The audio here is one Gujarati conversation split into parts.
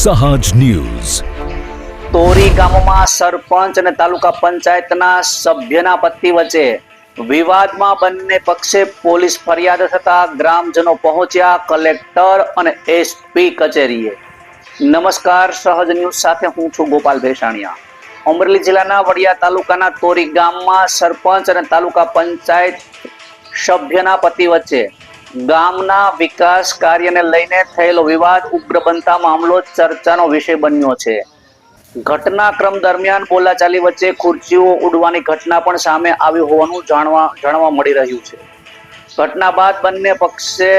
સહજ ન્યૂઝ. તોરી ગામમાં સરપંચ અને તાલુકા પંચાયતના સભ્યના પતિ વચ્ચે વિવાદમાં બંને પક્ષે પોલીસ ફરિયાદ થતા ગ્રામજનો પહોંચ્યા કલેક્ટર અને એસપી કચેરીએ. નમસ્કાર, સહજ ન્યૂઝ સાથે હું છું ગોપાલ ભેસાણીયા. અમરેલી જિલ્લાના વડિયા તાલુકાના તોરી ગામમાં સરપંચ અને તાલુકા પંચાયત સભ્યના પતિ વચ્ચે ગામના વિકાસ કાર્યને લઈને થયેલો વિવાદ ઉગ્ર બનતા મામલો ચર્ચાનો વિષય બન્યો છે. ઘટનાક્રમ દરમિયાન બોલાચાલી વચ્ચે ખુરશીઓ ઉડવાની ઘટના પણ સામે આવી હોવાનું જાણવા મળી રહ્યું છે. ઘટના બાદ બંને પક્ષે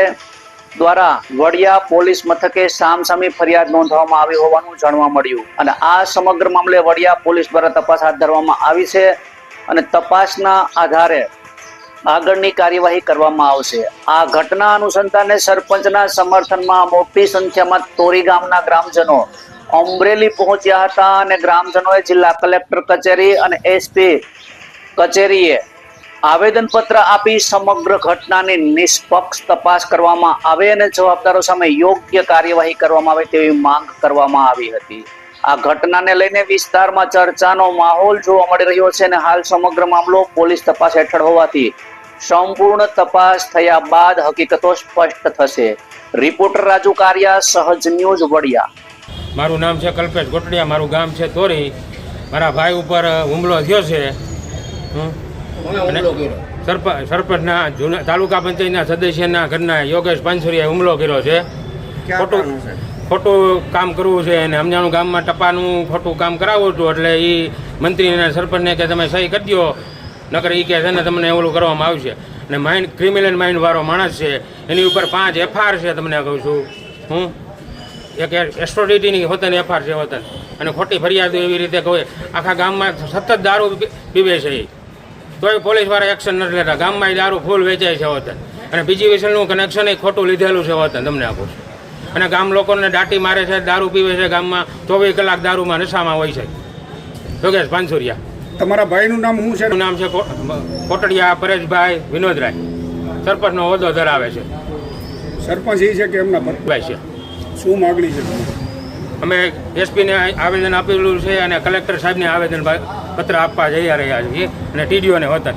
દ્વારા વડિયા પોલીસ મથકે સામસામી ફરિયાદ નોંધવામાં આવી હોવાનું જાણવા મળ્યું અને આ સમગ્ર મામલે વડિયા પોલીસ દ્વારા તપાસ હાથ ધરવામાં આવી છે અને તપાસના આધારે આગળની કાર્યવાહી કરવામાં આવશે. આ ઘટના અનુસંધાને સરપંચના સમર્થનમાં મોટી સંખ્યામાં તોરી ગામના ગ્રામજનો અમરેલી પહોંચ્યા હતા અને ગ્રામજનોએ જિલ્લા કલેક્ટર કચેરી અને એસપી કચેરીએ આવેદનપત્ર આપી સમગ્ર ઘટનાની નિષ્પક્ષ તપાસ કરવામાં આવે અને જવાબદારો સામે યોગ્ય કાર્યવાહી કરવામાં આવે તેવી માંગ કરવામાં આવી હતી. આ ઘટનાને લઈને વિસ્તારમાં ચર્ચાનો માહોલ જોવા મળી રહ્યો છે અને હાલ સમગ્ર મામલો પોલીસ તપાસ હેઠળ હોવાથી સંપૂર્ણ તપાસ થયા બાદ હકીકતો સ્પષ્ટ થશે. રિપોર્ટર રાજુ કારિયા, સહજ ન્યૂઝ, વડિયા. મારું નામ છે કલ્પેશ ગોટડિયા, મારું ગામ છે તોરી. મારા ભાઈ ઉપર હુમલો થયો છે. સરપંચના જૂના તાલુકા પંચાયતના સદસ્યના ઘરના યોગેશ પાંસુરિયાએ હુમલો કર્યો છે. ખોટું કામ કરવું છે અને અમજાનું ગામમાં ટપાનું ખોટું કામ કરાવવું હતું એટલે એ મંત્રીને સરપંચને કે તમે સહી કરી દો, નકર એ કહે છે ને તમને એવું કરવામાં આવશે. અને માઇન્ડ ક્રિમિનલ માઇન્ડ વાળો માણસ છે, એની ઉપર 5 FIR છે. તમને કહું છું હું એક એસ્ટ્રોડિટીની હોતન FIR છે હોતન, અને ખોટી ફરિયાદો એવી રીતે કહે. આખા ગામમાં સતત દારૂ પીવે છે એ, તોય પોલીસવાળા એક્શન નથી લેતા. ગામમાં એ દારૂ ફૂલ વેચાય છે હોતન, અને BGVCLનું કનેક્શન એ ખોટું લીધેલું છે હોતન. તમને આપું છું. અને ગામ લોકોને દાટી મારે છે, દારૂ પીવે છે. ગામમાં 24 કલાક દારૂમાં નશામાં હોય છે. યોગેશ પાંસુરિયા. તમારા ભાઈનું નામ શું છે? નામ છે કોટડિયા પરેશભાઈ વિનોદરાય. સરપંચનો હોદ્દો ધરાવે છે. સરપંચ એ છે કે એમના ભાઈ છે. શું માગણી છે? અમે એસપીને આવેદન આપેલું છે અને કલેક્ટર સાહેબને આવેદન પત્ર આપવા જઈ રહ્યા છીએ અને TDOને વતન